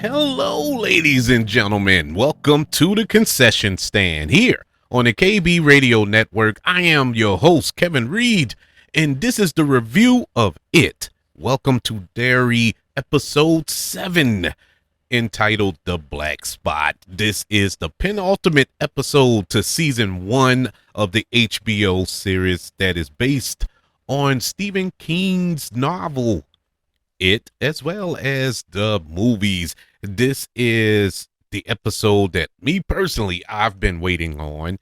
Hello, ladies and gentlemen. Welcome to the concession stand here on the KB Radio Network. I am your host, Kevin Reed, and this is the review of It. Welcome to Derry, episode 7, entitled The Black Spot. This is the penultimate episode to season 1 of the HBO series that is based on Stephen King's novel It, as well as the movies. This is the episode that me personally I've been waiting on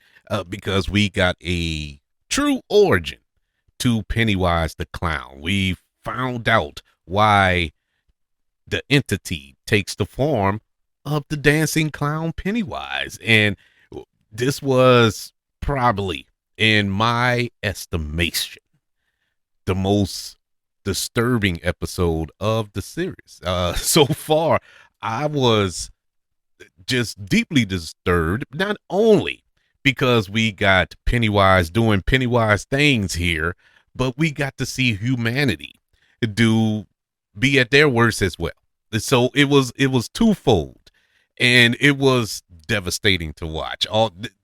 because we got a true origin to Pennywise the Clown. We found out why the entity takes the form of the dancing clown Pennywise, and this was probably, in my estimation, the most disturbing episode of the series. So far, I was just deeply disturbed, not only because we got Pennywise doing Pennywise things here, but we got to see humanity do be at their worst as well. So it was twofold, and it was devastating to watch.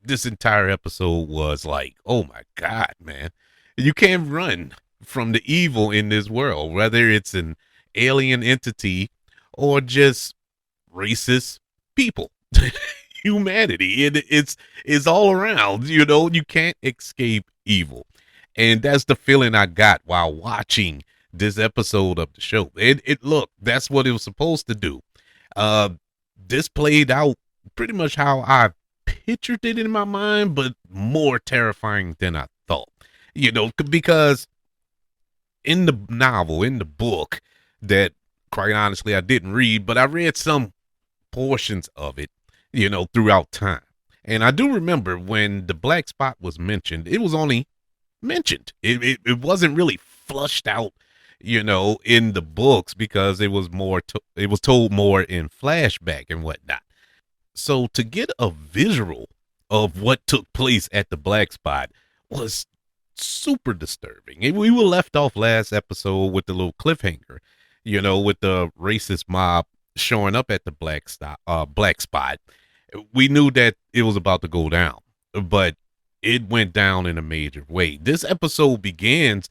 This entire episode was like, oh my God, man, you can't run from the evil in this world, whether it's an alien entity or just racist people. Humanity, it's all around. You can't escape evil, and that's the feeling I got while watching this episode of the show. It look, that's what it was supposed to do. uh this played out pretty much how I pictured it in my mind, but more terrifying than I thought, because in the novel, in the book, that quite honestly I didn't read, but I read some portions of it, throughout time. And I do remember when the black spot was mentioned, it was only mentioned. It wasn't really flushed out, in the books, because it was it was told more in flashback and whatnot. So to get a visual of what took place at the black spot was super disturbing. And we were left off last episode with the little cliffhanger, with the racist mob showing up at the black spot. We knew that it was about to go down, but it went down in a major way. This episode begins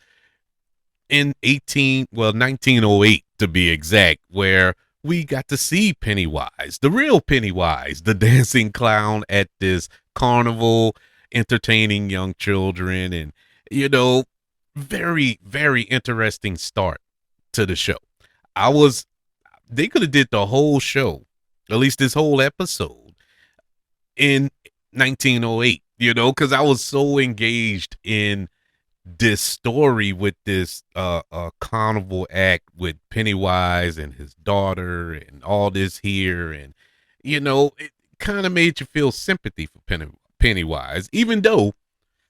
in 1908 to be exact, where we got to see Pennywise, the real Pennywise, the dancing clown at this carnival, entertaining young children. And very, very interesting start to the show. They could have did the whole show, at least this whole episode, in 1908, because I was so engaged in this story with this carnival act with Pennywise and his daughter and all this here. And it kind of made you feel sympathy for Pennywise, even though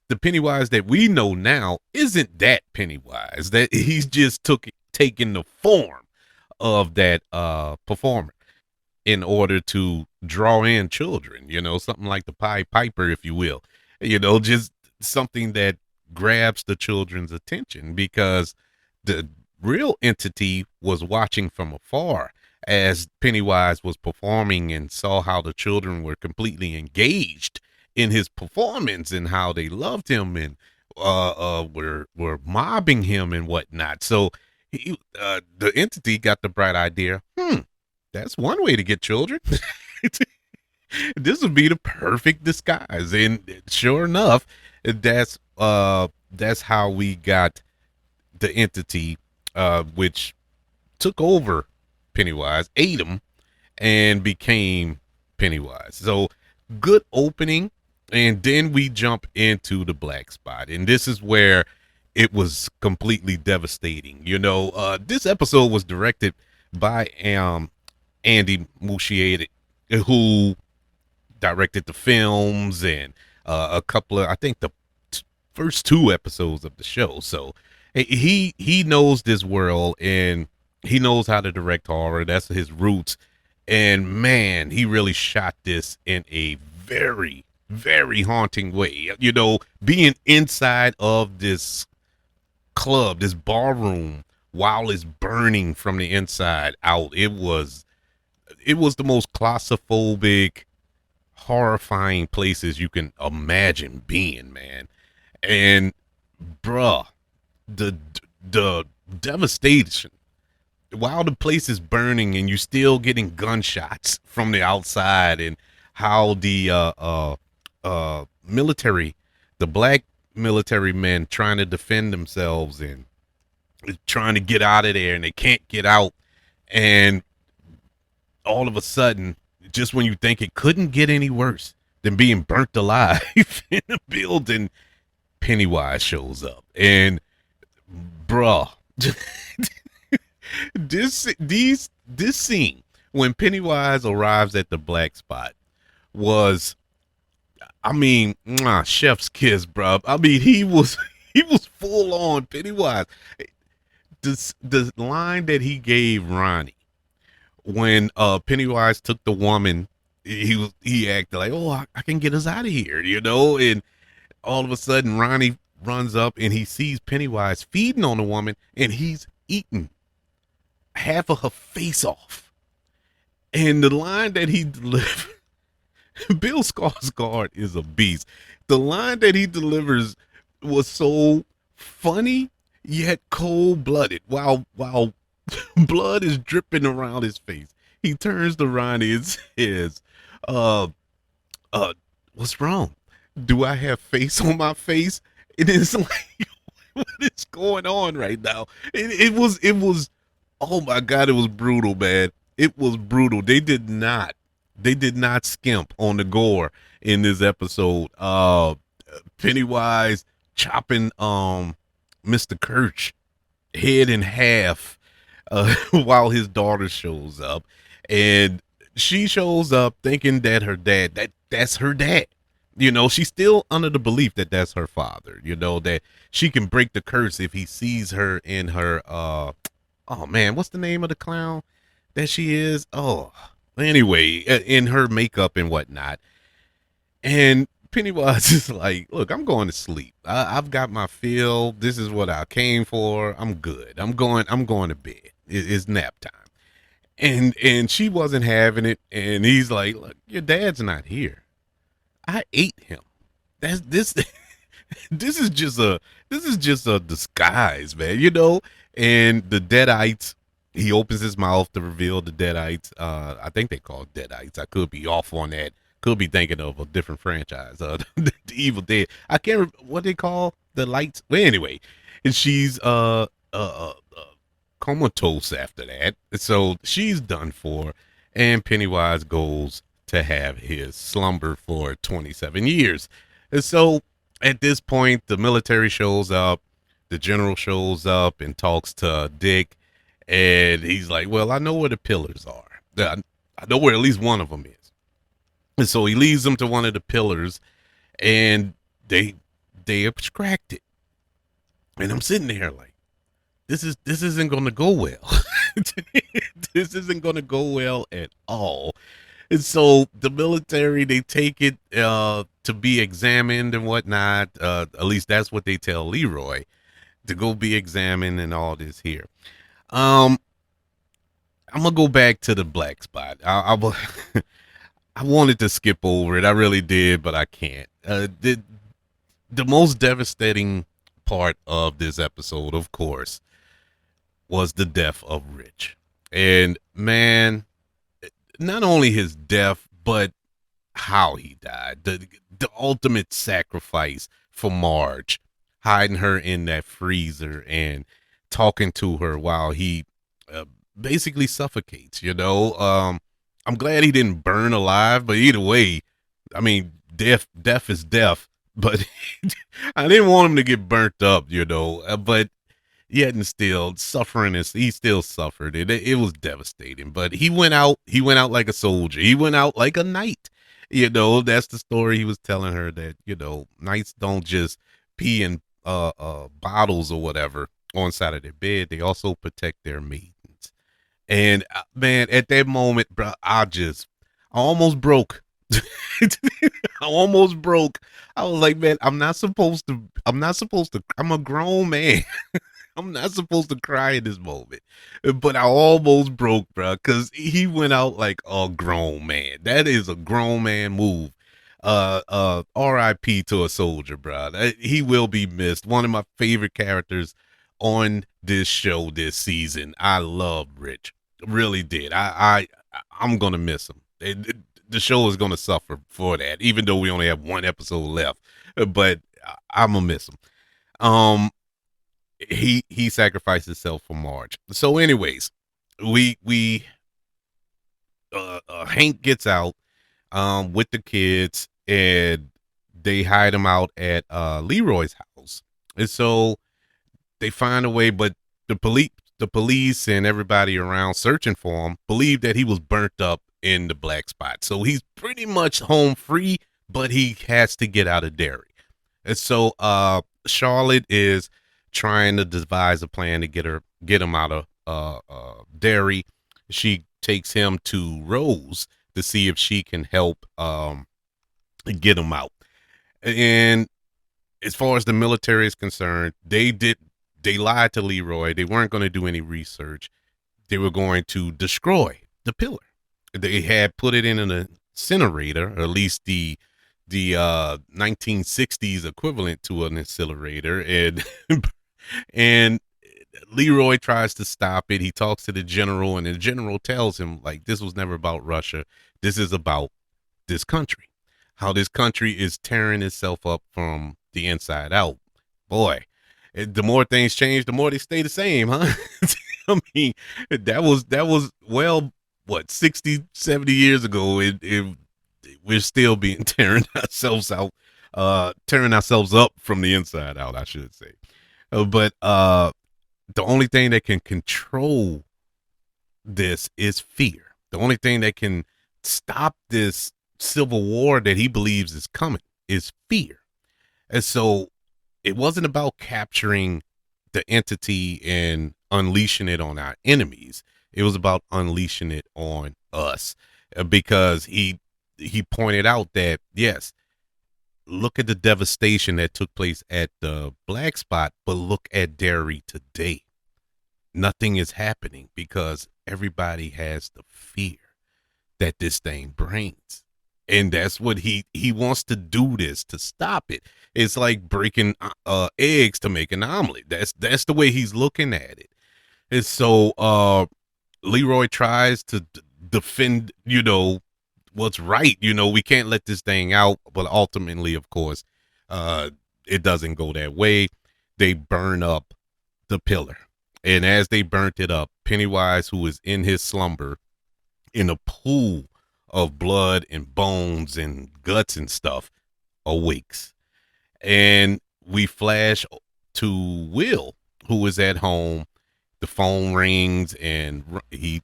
the Pennywise that we know now isn't that Pennywise, that he's just taking the form of that performer in order to draw in children, something like the Pied Piper, if you will, just something that grabs the children's attention, because the real entity was watching from afar as Pennywise was performing, and saw how the children were completely engaged in his performance and how they loved him and were mobbing him and whatnot. So the entity got the bright idea, that's one way to get children. This would be the perfect disguise. And sure enough, that's how we got the entity, which took over Pennywise, ate him, and became Pennywise. So good opening. And then we jump into the black spot, and this is where it was completely devastating. This episode was directed by Andy Muschietti, who directed the films and a couple of, I think, the first 2 episodes of the show. So he knows this world, and he knows how to direct horror. That's his roots. And man, he really shot this in a very, very haunting way. Being inside of this club, this ballroom, while it's burning from the inside out, it was it was the most claustrophobic, horrifying places you can imagine being, man. And bruh, the the devastation while the place is burning and you still getting gunshots from the outside, and how the military, the black military men trying to defend themselves and trying to get out of there, and they can't get out, and all of a sudden, just when you think it couldn't get any worse than being burnt alive in a building, Pennywise shows up. And bruh, this scene when Pennywise arrives at the black spot was, I mean, chef's kiss, bruh. I mean, he was he was full on Pennywise. The line that he gave Ronnie when Pennywise took the woman, he acted like, oh, I can get us out of here, you know. And all of a sudden, Ronnie runs up and he sees Pennywise feeding on the woman, and he's eating half of her face off. And the line that he delivered, Bill Skarsgård is a beast. The line that he delivers was so funny yet cold blooded. While blood is dripping around his face, he turns to Ronnie and says, "Uh, what's wrong? Do I have face on my face?" And it's like, what is going on right now? It was, oh my God, it was brutal, man. It was brutal. They did not skimp on the gore in this episode. Pennywise chopping Mr. Kirch head in half while his daughter shows up, and she shows up thinking that her dad, that's her dad. You know, she's still under the belief that that's her father. You know, that she can break the curse if he sees her in her oh man, what's the name of the clown that she is? Oh, anyway, in her makeup and whatnot. And Pennywise is like, look, I'm going to sleep. I've got my fill. This is what I came for. I'm good. I'm going to bed. It's nap time. And she wasn't having it. And he's like, look, your dad's not here. I ate him. That's this. This is just a disguise, man. You know. And the Deadites, he opens his mouth to reveal the Deadites. I think they call it Deadites. I could be off on that. Could be thinking of a different franchise. The Evil Dead. I can't remember what they call the lights. Well, anyway, and she's comatose after that. So she's done for, and Pennywise goes to have his slumber for 27 years. And so at this point, the military shows up, the general shows up and talks to Dick, and he's like, well, I know where the pillars are. I know where at least one of them is. And so he leads them to one of the pillars, and they extract it. And I'm sitting there like, this isn't going to go well. This isn't going to go well at all. And so the military, they take it to be examined and whatnot. At least that's what they tell Leroy, to go be examined and all this here. I'm gonna go back to the black spot. I wanted to skip over it. I really did, but I can't. The most devastating part of this episode, of course, was the death of Rich. And man, not only his death, but how he died. The ultimate sacrifice for Marge, hiding her in that freezer and talking to her while he basically suffocates, you know. I'm glad he didn't burn alive, but either way, I mean, death is death. But I didn't want him to get burnt up, you know. But yet and still, suffering is, he still suffered. It was devastating. But he went out like a soldier. He went out like a knight. You know, that's the story he was telling her, that, you know, knights don't just pee in bottles or whatever on side of their bed. They also protect their maidens. And man, at that moment, bro, I almost broke. I almost broke. I was like, man, I'm a grown man. I'm not supposed to cry in this moment, but I almost broke, bro, because he went out like a grown man. That is a grown man move. R.I.P. to a soldier, bro. He will be missed. One of my favorite characters on this show this season. I love Rich, really did. I'm gonna miss him. The show is gonna suffer for that, even though we only have one episode left. But I'm gonna miss him. Um, he sacrificed himself for Marge. So, anyways, we Hank gets out with the kids, and they hide him out at Leroy's house. And so they find a way, but the police and everybody around searching for him believe that he was burnt up in the black spot. So he's pretty much home free, but he has to get out of Derry. And so Charlotte is trying to devise a plan to get him out of Derry. She takes him to Rose to see if she can help get him out. And as far as the military is concerned, they lied to Leroy. They weren't going to do any research. They were going to destroy the pillar. They had put it in an incinerator, or at least the 1960s equivalent to an incinerator, and and Leroy tries to stop it. He talks to the general, and the general tells him, like, this was never about Russia. This is about this country. How this country is tearing itself up from the inside out. Boy, the more things change, the more they stay the same, huh? I mean, that was well, what, 60, 70 years ago. We're still being tearing ourselves out, tearing ourselves up from the inside out, I should say. But the only thing that can control this is fear. The only thing that can stop this civil war that he believes is coming is fear. And so it wasn't about capturing the entity and unleashing it on our enemies. It was about unleashing it on us, because he pointed out that, yes, look at the devastation that took place at the black spot, but look at Derry today. Nothing is happening because everybody has the fear that this thing brings. And that's what he wants to do, this to stop it. It's like breaking eggs to make an omelet. That's the way he's looking at it. And so Leroy tries to defend, what's right. We can't let this thing out, but ultimately, of course, it doesn't go that way. They burn up the pillar. And as they burnt it up, Pennywise, who is in his slumber in a pool of blood and bones and guts and stuff, awakes. And we flash to Will, who is at home. The phone rings and he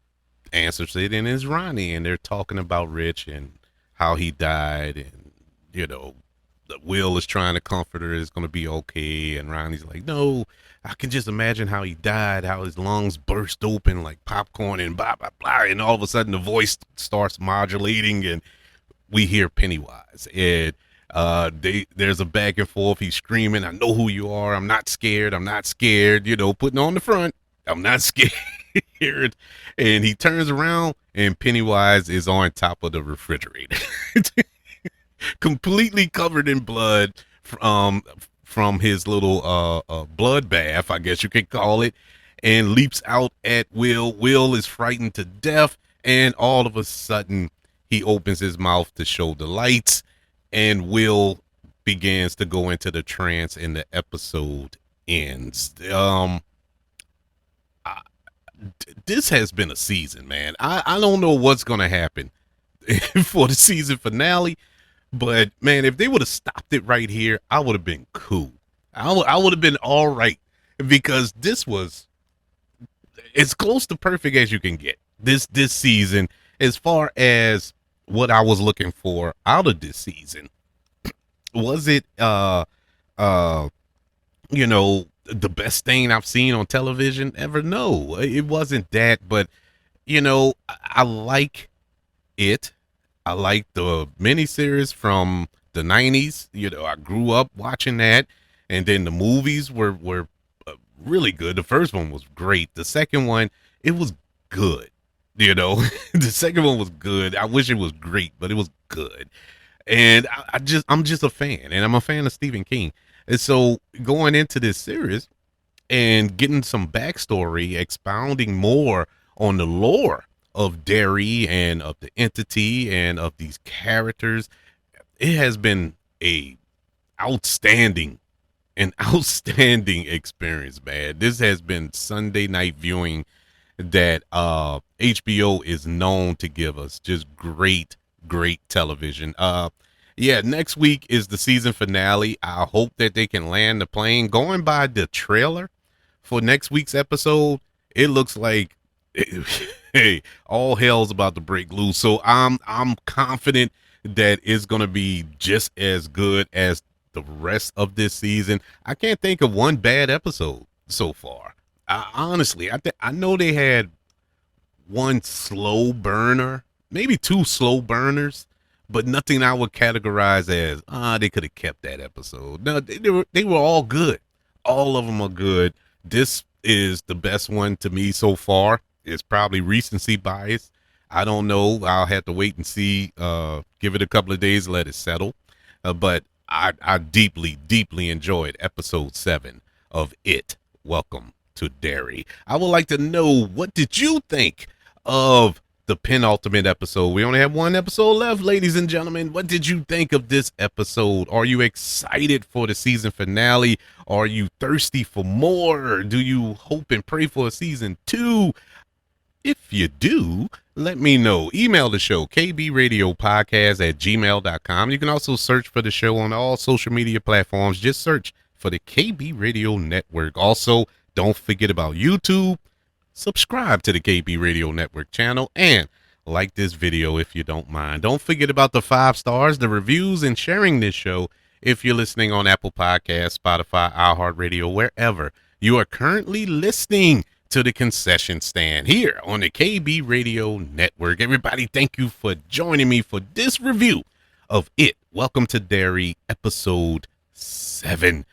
answers it, and it's Ronnie, and they're talking about Rich and how he died, and Will is trying to comfort her, it's going to be okay, and Ronnie's like, no, I can just imagine how he died, how his lungs burst open like popcorn and blah blah blah, and all of a sudden the voice starts modulating, and we hear Pennywise, and there's a back and forth. He's screaming, I know who you are, I'm not scared, putting on the front, I'm not scared. And he turns around, and Pennywise is on top of the refrigerator, completely covered in blood from his little blood bath, I guess you could call it, and leaps out at Will. Will is frightened to death, and all of a sudden he opens his mouth to show the lights, and Will begins to go into the trance, and the episode ends. This has been a season, man. I don't know what's gonna happen for the season finale, but man, if they would have stopped it right here, I would have been cool. I would have been all right, because this was as close to perfect as you can get this season, as far as what I was looking for out of this season. Was it the best thing I've seen on television ever? No, it wasn't that, but I like it. I like the miniseries from the 90s. I grew up watching that, and then the movies were really good. The first one was great. The second one, it was good. The second one was good. I wish it was great, but it was good. And I'm just a fan, and I'm a fan of Stephen King. And so going into this series and getting some backstory, expounding more on the lore of Derry and of the entity and of these characters, it has been a outstanding an outstanding experience, man. This has been Sunday night viewing that HBO is known to give us. Just great television. Yeah, next week is the season finale. I hope that they can land the plane. Going by the trailer for next week's episode, it looks like hey, all hell's about to break loose. So I'm confident that it's gonna be just as good as the rest of this season. I can't think of one bad episode so far. Honestly, I know they had one slow burner, maybe two slow burners, but nothing I would categorize as they could have kept that episode. No, they were all good. All of them are good. This is the best one to me so far. It's probably recency bias. I don't know. I'll have to wait and see. Give it a couple of days, let it settle. But I deeply enjoyed episode 7 of It. Welcome to Derry. I would like to know, what did you think of the penultimate episode? We only have one episode left, ladies and gentlemen. What did you think of this episode? Are you excited for the season finale? Are you thirsty for more? Do you hope and pray for a season 2? If you do, let me know. Email the show, kbradiopodcast@gmail.com. You can also search for the show on all social media platforms. Just search for the KB Radio Network. Also, don't forget about YouTube. Subscribe to the KB Radio Network channel and like this video if you don't mind. Don't forget about the 5 stars, the reviews, and sharing this show if you're listening on Apple Podcasts, Spotify, iHeartRadio, wherever you are currently listening to the concession stand here on the KB Radio Network. Everybody, thank you for joining me for this review of It. Welcome to Derry, episode 7.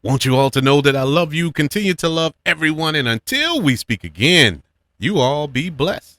Want you all to know that I love you, continue to love everyone, and until we speak again, you all be blessed.